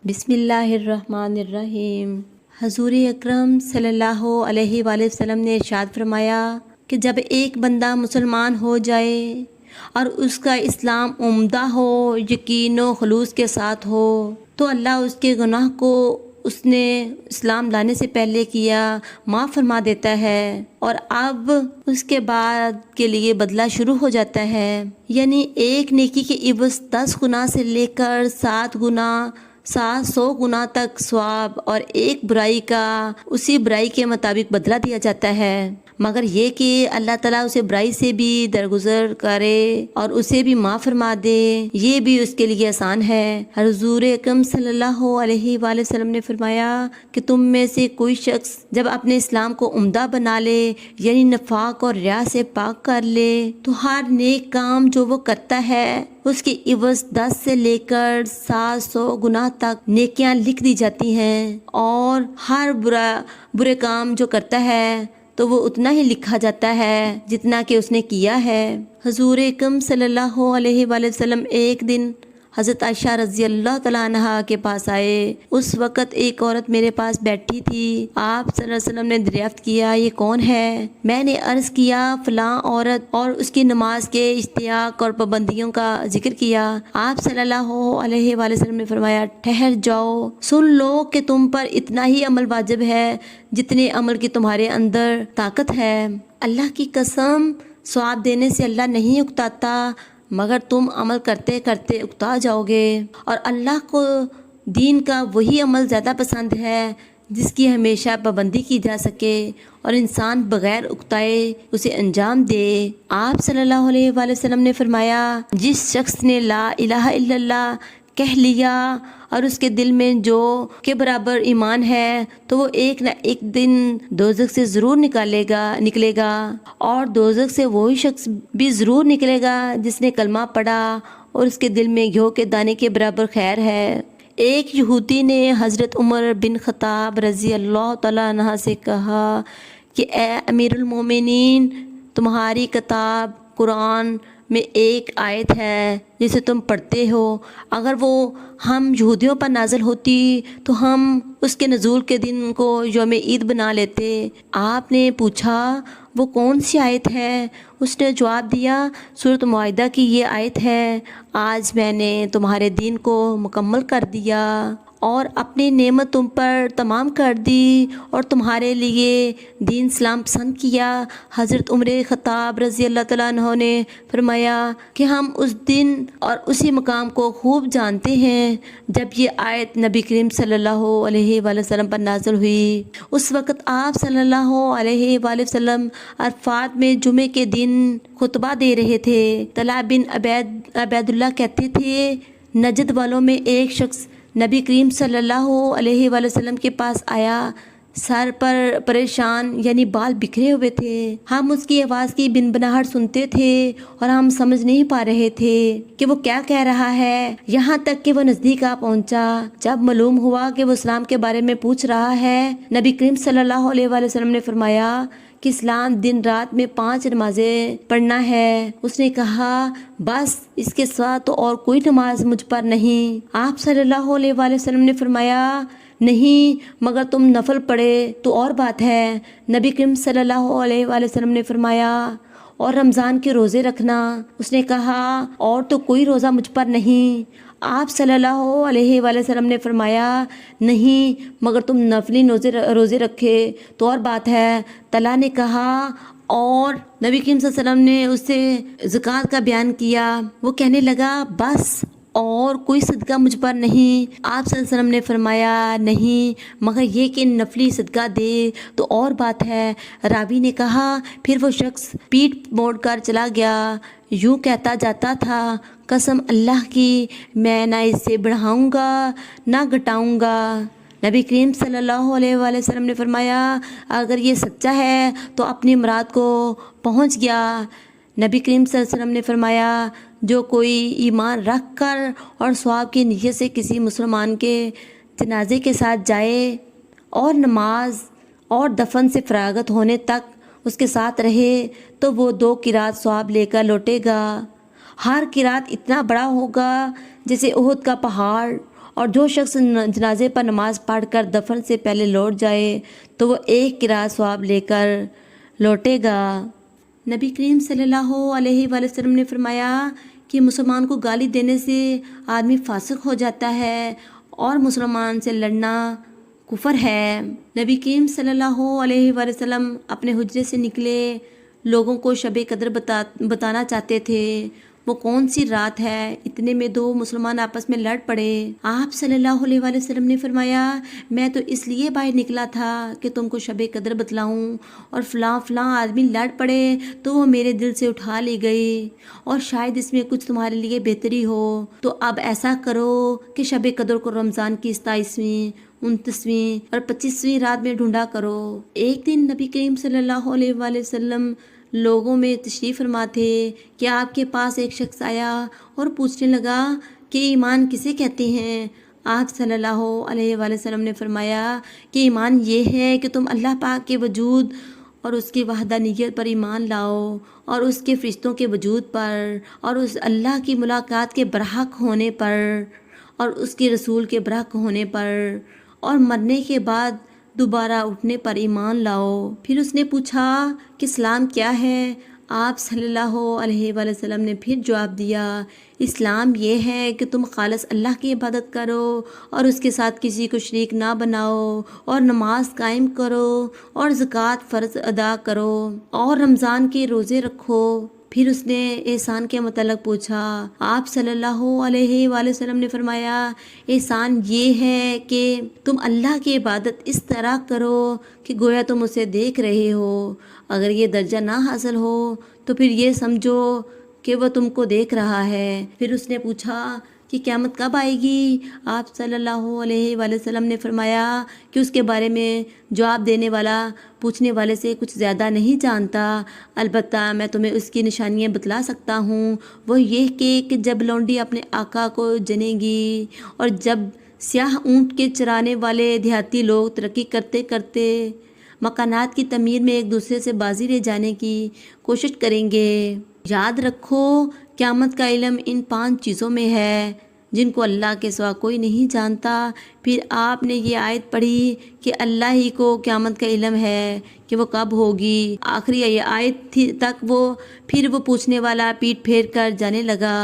بسم اللہ الرحمن الرحیم۔ حضور اکرم صلی اللہ علیہ وآلہ وسلم نے ارشاد فرمایا کہ جب ایک بندہ مسلمان ہو جائے اور اس کا اسلام عمدہ ہو، یقین و خلوص کے ساتھ ہو، تو اللہ اس کے گناہ کو اس نے اسلام لانے سے پہلے کیا معاف فرما دیتا ہے، اور اب اس کے بعد کے لیے بدلہ شروع ہو جاتا ہے۔ یعنی ایک نیکی کے عوض 10 گنا سے لے کر 7 گنا 700 گنا تک ثواب، اور ایک برائی کا اسی برائی کے مطابق بدلہ دیا جاتا ہے، مگر یہ کہ اللہ تعالیٰ اسے برائی سے بھی درگزر کرے اور اسے بھی معاف فرما دے، یہ بھی اس کے لیے آسان ہے۔ حضور اکرم صلی اللہ علیہ وآلہ وسلم نے فرمایا کہ تم میں سے کوئی شخص جب اپنے اسلام کو عمدہ بنا لے، یعنی نفاق اور ریا سے پاک کر لے، تو ہر نیک کام جو وہ کرتا ہے اس کے عوض 10 سے لے کر 700 گنا تک نیکیاں لکھ دی جاتی ہیں، اور ہر برے کام جو کرتا ہے تو وہ اتنا ہی لکھا جاتا ہے جتنا کہ اس نے کیا ہے۔ حضور اکرم صلی اللہ علیہ وآلہ وسلم ایک دن حضرت عائشہ رضی اللہ تعالیٰ عنہا کے پاس آئے۔ اس وقت ایک عورت میرے پاس بیٹھی تھی۔ آپ صلی اللہ علیہ وسلم نے دریافت کیا، یہ کون ہے؟ میں نے عرض کیا، فلاں عورت، اور اس کی نماز کے اشتیاق اور پابندیوں کا ذکر کیا۔ آپ صلی اللہ علیہ وآلہ وسلم نے فرمایا، ٹھہر جاؤ، سن لو کہ تم پر اتنا ہی عمل واجب ہے جتنے عمل کی تمہارے اندر طاقت ہے۔ اللہ کی قسم، ثواب دینے سے اللہ نہیں اکتاتا، مگر تم عمل کرتے کرتے اکتا جاؤ گے، اور اللہ کو دین کا وہی عمل زیادہ پسند ہے جس کی ہمیشہ پابندی کی جا سکے اور انسان بغیر اکتائے اسے انجام دے۔ آپ صلی اللہ علیہ وآلہ وسلم نے فرمایا، جس شخص نے لا الہ الا اللہ کہہ لیا اور اس کے دل میں جو کے برابر ایمان ہے، تو وہ ایک نہ ایک دن دوزخ سے ضرور نکلے گا، اور دوزخ سے وہی شخص بھی ضرور نکلے گا جس نے کلمہ پڑھا اور اس کے دل میں گھیو کے دانے کے برابر خیر ہے۔ ایک یہودی نے حضرت عمر بن خطاب رضی اللہ تعالیٰ عنہ سے کہا کہ اے امیر المومنین، تمہاری کتاب قرآن میں ایک آیت ہے جسے تم پڑھتے ہو، اگر وہ ہم یہودیوں پر نازل ہوتی تو ہم اس کے نزول کے دن کو یوم عید بنا لیتے۔ آپ نے پوچھا، وہ کون سی آیت ہے؟ اس نے جواب دیا، سورۃ معاہدہ کی یہ آیت ہے، آج میں نے تمہارے دین کو مکمل کر دیا اور اپنی نعمت تم پر تمام کر دی، اور تمہارے لیے دین اسلام پسند کیا۔ حضرت عمر خطاب رضی اللہ تعالیٰ عنہ نے فرمایا کہ ہم اس دن اور اسی مقام کو خوب جانتے ہیں جب یہ آیت نبی کریم صلی اللہ علیہ وآلہ وسلم پر نازل ہوئی۔ اس وقت آپ صلی اللہ علیہ وآلہ وسلم عرفات میں جمعے کے دن خطبہ دے رہے تھے۔ طلحہ بن عبید اللہ کہتے تھے، نجد والوں میں ایک شخص نبی کریم صلی اللہ علیہ وآلہ وسلم کے پاس آیا، سر پر پریشان، یعنی بال بکھرے ہوئے تھے۔ ہم اس کی آواز کی بنبناہٹ سنتے تھے اور ہم سمجھ نہیں پا رہے تھے کہ وہ کیا کہہ رہا ہے، یہاں تک کہ وہ نزدیک آ پہنچا۔ جب معلوم ہوا کہ وہ اسلام کے بارے میں پوچھ رہا ہے، نبی کریم صلی اللہ علیہ وآلہ وسلم نے فرمایا کہ اسلام دن رات میں 5 نمازیں پڑھنا ہے۔ اس نے کہا، بس اس کے ساتھ تو اور کوئی نماز مجھ پر نہیں۔ آپ صلی اللہ علیہ وآلہ وسلم نے فرمایا، نہیں، مگر تم نفل پڑھے تو اور بات ہے۔ نبی کریم صلی اللہ علیہ وآلہ وسلم نے فرمایا، اور رمضان کے روزے رکھنا۔ اس نے کہا، اور تو کوئی روزہ مجھ پر نہیں۔ آپ صلی اللہ علیہ وآلہ وسلم نے فرمایا، نہیں، مگر تم نفلی روزے رکھے تو اور بات ہے۔ طلحہ نے کہا، اور نبی کریم صلی اللہ علیہ وسلم نے اس سے زکوٰۃ کا بیان کیا۔ وہ کہنے لگا، بس اور کوئی صدقہ مجھ پر نہیں۔ آپ صلی اللہ علیہ وسلم نے فرمایا، نہیں، مگر یہ کہ نفلی صدقہ دے تو اور بات ہے۔ راوی نے کہا، پھر وہ شخص پیٹھ موڑ کر چلا گیا، یوں کہتا جاتا تھا، قسم اللہ کی، میں نہ اس سے بڑھاؤں گا نہ گھٹاؤں گا۔ نبی کریم صلی اللہ علیہ وآلہ وسلم نے فرمایا، اگر یہ سچا ہے تو اپنی مراد کو پہنچ گیا۔ نبی کریم صلی اللہ علیہ وسلم نے فرمایا، جو کوئی ایمان رکھ کر اور ثواب کی نیت سے کسی مسلمان کے جنازے کے ساتھ جائے اور نماز اور دفن سے فراغت ہونے تک اس کے ساتھ رہے، تو وہ 2 قرات ثواب لے کر لوٹے گا۔ ہر قرات اتنا بڑا ہوگا جیسے احد کا پہاڑ، اور جو شخص جنازے پر نماز پڑھ کر دفن سے پہلے لوٹ جائے تو وہ 1 قرات ثواب لے کر لوٹے گا۔ نبی کریم صلی اللہ علیہ وآلہ وسلم نے فرمایا کہ مسلمان کو گالی دینے سے آدمی فاسق ہو جاتا ہے اور مسلمان سے لڑنا کفر ہے۔ نبی کریم صلی اللہ علیہ وآلہ وسلم اپنے حجرے سے نکلے، لوگوں کو شب قدر بتانا چاہتے تھے وہ کون سی رات ہے۔ اتنے میں 2 مسلمان آپس میں لڑ پڑے۔ آپ صلی اللہ علیہ وآلہ وسلم نے فرمایا میں تو اس لیے باہر نکلا تھا کہ تم کو شب قدر بتلاؤں، اور فلاں فلاں آدمی لڑ پڑے تو وہ میرے دل سے اٹھا لی گئی، اور شاید اس میں کچھ تمہارے لیے بہتری ہو، تو اب ایسا کرو کہ شب قدر کو رمضان کی 27ویں، 29ویں اور 25ویں رات میں ڈھونڈا کرو۔ ایک دن نبی کریم صلی اللہ علیہ وآلہ وسلم لوگوں میں تشریف فرما تھے کہ آپ کے پاس ایک شخص آیا اور پوچھنے لگا کہ ایمان کسے کہتے ہیں؟ آپ صلی اللہ علیہ وآلہ وسلم نے فرمایا کہ ایمان یہ ہے کہ تم اللہ پاک کے وجود اور اس کی وحدانیت پر ایمان لاؤ، اور اس کے فرشتوں کے وجود پر، اور اس اللہ کی ملاقات کے برحق ہونے پر، اور اس کے رسول کے برحق ہونے پر، اور مرنے کے بعد دوبارہ اٹھنے پر ایمان لاؤ۔ پھر اس نے پوچھا کہ اسلام کیا ہے؟ آپ صلی اللہ علیہ وآلہ وسلم نے پھر جواب دیا، اسلام یہ ہے کہ تم خالص اللہ کی عبادت کرو اور اس کے ساتھ کسی کو شریک نہ بناؤ، اور نماز قائم کرو، اور زکوٰۃ فرض ادا کرو، اور رمضان کے روزے رکھو۔ پھر اس نے احسان کے متعلق پوچھا۔ آپ صلی اللہ علیہ وآلہ وسلم نے فرمایا احسان یہ ہے کہ تم اللہ کی عبادت اس طرح کرو کہ گویا تم اسے دیکھ رہے ہو۔ اگر یہ درجہ نہ حاصل ہو تو پھر یہ سمجھو کہ وہ تم کو دیکھ رہا ہے۔ پھر اس نے پوچھا کہ قیامت کب آئے گی؟ آپ صلی اللہ علیہ وآلہ وسلم نے فرمایا کہ اس کے بارے میں جواب دینے والا پوچھنے والے سے کچھ زیادہ نہیں جانتا، البتہ میں تمہیں اس کی نشانیاں بتلا سکتا ہوں۔ وہ یہ کہ جب لونڈی اپنے آقا کو جنے گی، اور جب سیاہ اونٹ کے چرانے والے دیہاتی لوگ ترقی کرتے کرتے مکانات کی تعمیر میں ایک دوسرے سے بازی لے جانے کی کوشش کریں گے۔ یاد رکھو قیامت کا علم ان 5 چیزوں میں ہے جن کو اللہ کے سوا کوئی نہیں جانتا۔ پھر آپ نے یہ آیت پڑھی کہ اللہ ہی کو قیامت کا علم ہے کہ وہ کب ہوگی، آخری یہ آیت تھی تک پھر وہ پوچھنے والا پیٹ پھیر کر جانے لگا۔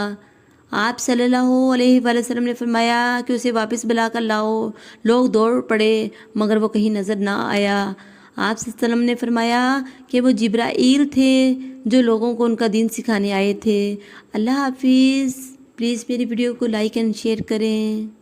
آپ صلی اللہ علیہ وآلہ وسلم نے فرمایا کہ اسے واپس بلا کر لاؤ۔ لوگ دوڑ پڑے مگر وہ کہیں نظر نہ آیا۔ آپ صلی اللہ علیہ وسلم نے فرمایا کہ وہ جبرائیل تھے جو لوگوں کو ان کا دین سکھانے آئے تھے۔ اللہ حافظ۔ پلیز میری ویڈیو کو لائک اینڈ شیئر کریں۔